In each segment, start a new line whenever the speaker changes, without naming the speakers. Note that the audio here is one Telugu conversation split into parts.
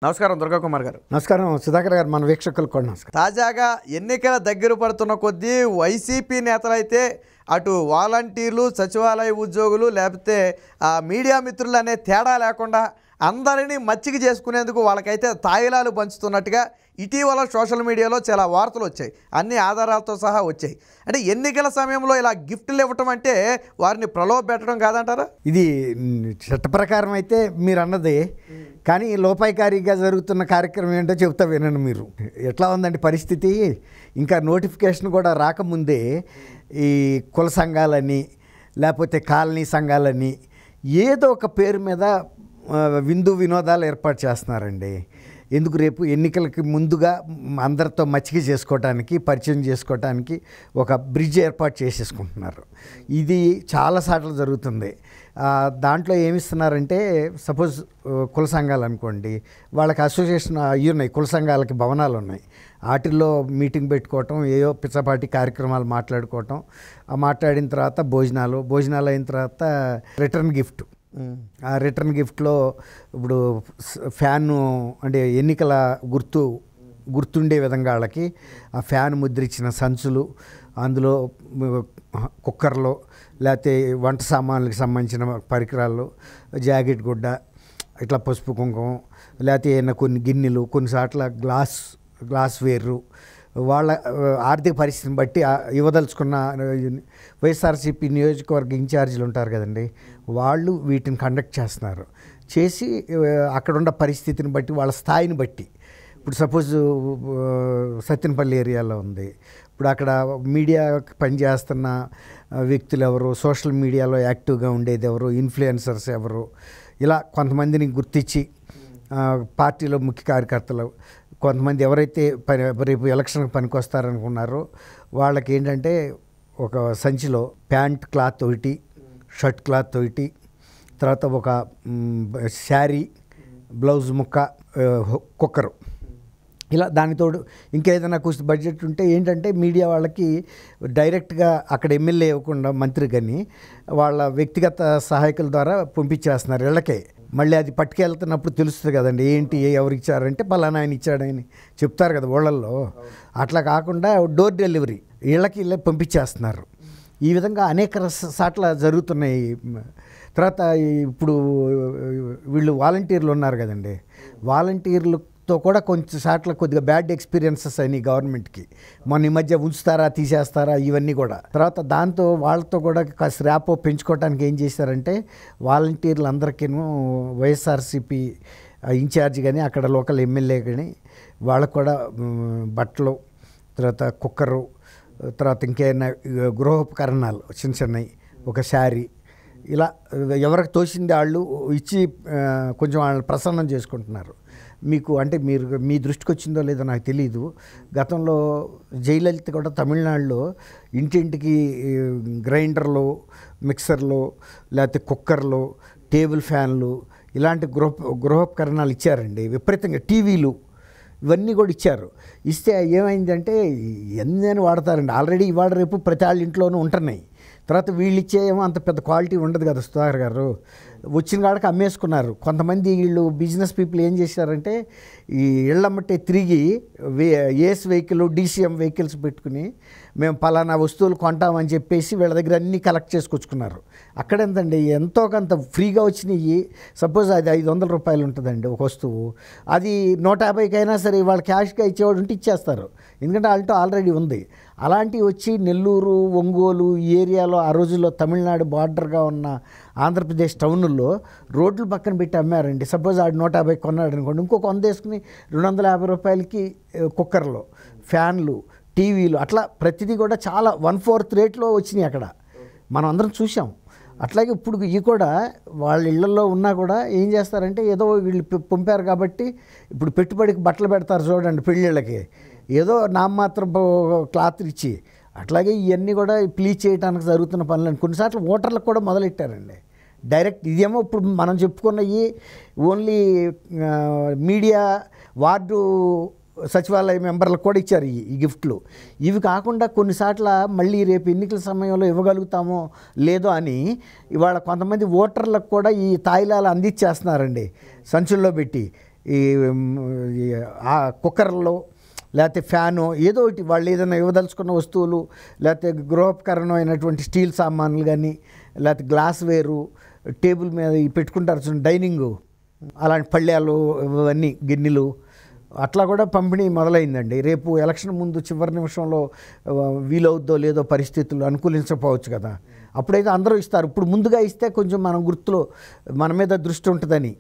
నమస్కారం దుర్గా కుమార్ గారు.
నమస్కారం సుధాకర్ గారు, మన వీక్షకులకు కూడా నమస్కారం.
తాజాగా ఎన్నికల దగ్గర పడుతున్న కొద్దీ వైసీపీ నేతలైతే అటు వాలంటీర్లు, సచివాలయ ఉద్యోగులు, లేకపోతే మీడియా మిత్రులు అనే తేడా లేకుండా అందరినీ మచ్చిక చేసుకునేందుకు వాళ్ళకైతే తాయిలాలు పంచుతున్నట్టుగా ఇటీవల సోషల్ మీడియాలో చాలా వార్తలు వచ్చాయి. అన్ని ఆధారాలతో సహా వచ్చాయి. అంటే ఎన్నికల సమయంలో ఇలా గిఫ్ట్లు ఇవ్వటం అంటే వారిని ప్రలోభ పెట్టడం కాదంటారా?
ఇది చట్ట ప్రకారం అయితే మీరు అన్నదే, కానీ లోపాయికారిగా జరుగుతున్న కార్యక్రమం ఏంటో చెబుతా వినండి. మీరు ఎట్లా ఉందండి పరిస్థితి? ఇంకా నోటిఫికేషన్ కూడా రాకముందే ఈ కుల సంఘాలని, లేకపోతే కాలనీ సంఘాలని ఏదో ఒక పేరు మీద విందు వినోదాలు ఏర్పాటు చేస్తున్నారండి. ఎందుకు? రేపు ఎన్నికలకి ముందుగా అందరితో మచ్చిక చేసుకోవటానికి, పరిచయం చేసుకోవటానికి ఒక బ్రిడ్జ్ ఏర్పాటు చేసేసుకుంటున్నారు. ఇది చాలాసార్లు జరుగుతుంది. దాంట్లో ఏమిస్తున్నారంటే, సపోజ్ కుల సంఘాలు అనుకోండి, వాళ్ళకి అసోసియేషన్ అయ్యి ఉన్నాయి, కుల సంఘాలకి భవనాలు ఉన్నాయి. వాటిల్లో మీటింగ్ పెట్టుకోవటం, ఏయో పిచ్చపాటి కార్యక్రమాలు మాట్లాడుకోవటం, మాట్లాడిన తర్వాత భోజనాలు అయిన తర్వాత రిటర్న్ గిఫ్ట్. ఆ రిటర్న్ గిఫ్ట్లో ఇప్పుడు ఫ్యాను, అంటే ఎన్నికల గుర్తుండే విధంగా వాళ్ళకి ఆ ఫ్యాన్ ముద్రించిన సంచులు, అందులో కుక్కర్లో లేకపోతే వంట సామాన్లకు సంబంధించిన పరికరాలు, జాకెట్ గుడ్డ, ఇట్లా పసుపు కుంకుమ, లేకపోతే ఏమైనా కొన్ని గిన్నెలు, కొన్నిసార్లు గ్లాస్ వేరు, వాళ్ళ ఆర్థిక పరిస్థితిని బట్టి ఇవ్వదలుచుకున్న వైఎస్ఆర్సీపీ నియోజకవర్గ ఇన్ఛార్జీలు ఉంటారు కదండి, వాళ్ళు వీటిని కండక్ట్ చేస్తున్నారు. చేసి అక్కడున్న పరిస్థితిని బట్టి, వాళ్ళ స్థాయిని బట్టి, ఇప్పుడు సపోజ్ సత్తెనపల్లి ఏరియాలో ఉంది, ఇప్పుడు అక్కడ మీడియాకి పనిచేస్తున్న వ్యక్తులు ఎవరు, సోషల్ మీడియాలో యాక్టివ్గా ఉండేది ఎవరు, ఇన్ఫ్లుయెన్సర్స్ ఎవరు, ఇలా కొంతమందిని గుర్తించి పార్టీలో ముఖ్య కార్యకర్తలు కొంతమంది ఎవరైతే రేపు ఎలక్షన్కి పనికొస్తారనుకున్నారో వాళ్ళకి ఏంటంటే ఒక సంచిలో ప్యాంట్ క్లాత్ ఒకటి, షర్ట్ క్లాత్ ఒకటి, తర్వాత ఒక శారీ, బ్లౌజ్ ముక్క, కుక్కరు, ఇలా దానితోడు ఇంకేదైనా కొంచెం బడ్జెట్ ఉంటే ఏంటంటే మీడియా వాళ్ళకి డైరెక్ట్గా అక్కడ ఎమ్మెల్యే ఇవ్వకుండా మంత్రి కానీ వాళ్ళ వ్యక్తిగత సహాయకుల ద్వారా పంపించేస్తున్నారు ఇళ్ళకే. మళ్ళీ అది పట్టుకెళ్తున్నప్పుడు తెలుస్తుంది కదండి, ఏంటి ఎవరు ఇచ్చారంటే పలానా ఆయన ఇచ్చాడని చెప్తారు కదా ఊళ్ళల్లో. అట్లా కాకుండా డోర్ డెలివరీ ఇళ్ళకి పంపించేస్తున్నారు. ఈ విధంగా అనేక సార్లు జరుగుతున్నాయి. తర్వాత ఇప్పుడు వీళ్ళు వాలంటీర్లు ఉన్నారు కదండి, వాలంటీర్లతో కూడా కొంచెం సార్లు కొద్దిగా బ్యాడ్ ఎక్స్పీరియన్సెస్ అయినాయి గవర్నమెంట్కి. మొన్న ఈ మధ్య ఉంచుతారా తీసేస్తారా ఇవన్నీ కూడా. తర్వాత దాంతో వాళ్ళతో కూడా కాస్త ర్యాపో పెంచుకోవడానికి ఏం చేశారంటే, వాలంటీర్లు అందరికీ వైఎస్ఆర్సీపీ ఇన్ఛార్జ్ కానీ అక్కడ లోకల్ ఎమ్మెల్యే కానీ వాళ్ళకు కూడా బట్టలు, తర్వాత కుక్కరు, తర్వాత ఇంకేమైనా గృహోపకరణాలు చిన్నవి, ఒక శారీ, ఇలా ఎవరికి తోచింది వాళ్ళు ఇచ్చి కొంచెం వాళ్ళని ప్రసన్నం చేసుకుంటున్నారు. మీకు అంటే మీ దృష్టికి వచ్చిందో లేదో నాకు తెలియదు, గతంలో జయలలిత కూడా తమిళనాడులో ఇంటింటికి గ్రైండర్లు, మిక్సర్లు, లేకపోతే కుక్కర్లు, టేబుల్ ఫ్యాన్లు, ఇలాంటి గృహోపకరణాలు ఇచ్చారండి. విపరీతంగా టీవీలు ఇవన్నీ కూడా ఇచ్చారు. ఇస్తే ఏమైందంటే ఎన్ని వాడతారండి, ఆల్రెడీ ఇవాళ రేపు ప్రతి వాళ్ళ ఇంట్లోనూ ఉంటున్నాయి. తర్వాత వీళ్ళు ఇచ్చేమో అంత పెద్ద క్వాలిటీ ఉండదు కదా సుధాకర్ గారు, వచ్చిన కాడికి అమ్మేసుకున్నారు. కొంతమంది వీళ్ళు బిజినెస్ పీపుల్ ఏం చేశారంటే ఈ ఇళ్ళమ్మటే తిరిగి ఏస్ వెహికల్, డీసీఎం వెహికల్స్ పెట్టుకుని మేము పలానా వస్తువులు కొంటామని చెప్పేసి వీళ్ళ దగ్గర అన్నీ కలెక్ట్ చేసుకొచ్చుకున్నారు. అక్కడెంతండి ఎంతో కొంత ఫ్రీగా వచ్చినాయి. సపోజ్ అది 500 రూపాయలు ఉంటుందండి ఒక వస్తువు, అది 150కైనా సరే వాళ్ళు క్యాష్గా ఇచ్చేవాడు ఉంటే ఇచ్చేస్తారు, ఎందుకంటే వాళ్ళతో ఆల్రెడీ ఉంది. అలాంటివి వచ్చి నెల్లూరు, ఒంగోలు ఈ ఏరియాలో ఆ రోజుల్లో తమిళనాడు బార్డర్గా ఉన్న ఆంధ్రప్రదేశ్ టౌన్లో రోడ్లు పక్కన పెట్టి అమ్మారండి. సపోజ్ ఆడు 150 కొన్నాడు అనుకోండి, ఇంకొక 100 వేసుకుని 250 రూపాయలకి కుక్కర్లు, ఫ్యాన్లు, టీవీలు, అట్లా ప్రతిదీ కూడా చాలా 1/4 రేట్లో వచ్చినాయి అక్కడ, మనం అందరం చూసాం. అట్లాగే ఇప్పుడు ఇవి కూడా వాళ్ళ ఇళ్లలో ఉన్నా కూడా ఏం చేస్తారంటే, ఏదో వీళ్ళు పంపారు కాబట్టి ఇప్పుడు పెట్టుబడికి బట్టలు పెడతారు చూడండి పెళ్ళిళ్ళకి, ఏదో నామమాత్రం క్లాత్లు ఇచ్చి, అట్లాగే ఇవన్నీ కూడా ప్లీజ్ చేయడానికి జరుగుతున్న పనులని కొన్నిసార్లు ఓటర్లకు కూడా మొదలెట్టారండి డైరెక్ట్. ఇదేమో ఇప్పుడు మనం చెప్పుకున్నవి ఓన్లీ మీడియా, వార్డు సచివాలయ మెంబర్లకు కూడా ఇచ్చారు ఈ గిఫ్ట్లు. ఇవి కాకుండా కొన్నిసార్లు మళ్ళీ రేపు ఎన్నికల సమయంలో ఇవ్వగలుగుతామో లేదో అని ఇవాళ కొంతమంది ఓటర్లకు కూడా ఈ తాయిలాలు అందించేస్తున్నారండి సంచుల్లో పెట్టి. ఈ ఈ ఆ కుక్కర్లో లేకపోతే ఫ్యాను ఏదో ఒకటి వాళ్ళు ఏదైనా ఇవ్వదలుచుకున్న వస్తువులు, లేకపోతే గృహోపకరణం అయినటువంటి స్టీల్ సామాన్లు కానీ, లేకపోతే గ్లాస్ వేరు, టేబుల్ మీద పెట్టుకుంటారు చూడండి డైనింగు, అలాంటి పళ్ళాలు ఇవన్నీ గిన్నెలు అట్లా కూడా పంపిణీ మొదలైందండి. రేపు ఎలక్షన్ ముందు చివరి నిమిషంలో వీలవుద్దో లేదో పరిస్థితులు అనుకూలించకపోవచ్చు కదా, అప్పుడైతే అందరూ ఇస్తారు. ఇప్పుడు ముందుగా ఇస్తే కొంచెం మనం గుర్తులో మన మీద దృష్టి ఉంటుందని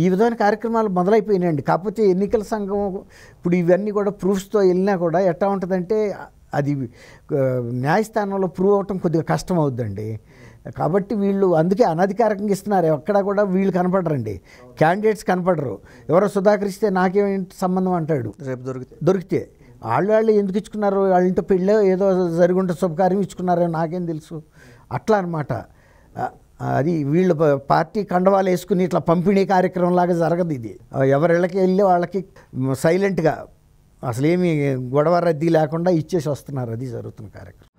ఈ విధమైన కార్యక్రమాలు మొదలైపోయినాయండి. కాకపోతే ఎన్నికల సంఘం ఇప్పుడు ఇవన్నీ కూడా ప్రూఫ్స్తో వెళ్ళినా కూడా ఎట్లా ఉంటుందంటే అది న్యాయస్థానంలో ప్రూవ్ అవటం కొద్దిగా కష్టం అవుద్దండి. కాబట్టి వీళ్ళు అందుకే అనధికారికంగా ఇస్తున్నారు. ఎక్కడ కూడా వీళ్ళు కనపడరండి, క్యాండిడేట్స్ కనపడరు. ఎవరో సుధాకర్ ఇస్తే నాకేంటి సంబంధం అంటాడు
రేపు
దొరికితే. వాళ్ళు ఎందుకు ఇచ్చుకున్నారు, వాళ్ళ ఇంట్లో పెళ్ళో ఏదో జరుగుంటే శుభకార్యం ఇచ్చుకున్నారో నాకేం తెలుసు, అట్లా అనమాట. అది వీళ్ళు పార్టీ కండవాలు వేసుకుని ఇట్లా పంపిణీ కార్యక్రమం లాగా జరగదు ఇది. ఎవరిళ్ళకి వెళ్ళి వాళ్ళకి సైలెంట్గా అసలేమీ గొడవ రద్దీ లేకుండా ఇచ్చేసి వస్తున్నారు. అది జరుగుతున్న కార్యక్రమం.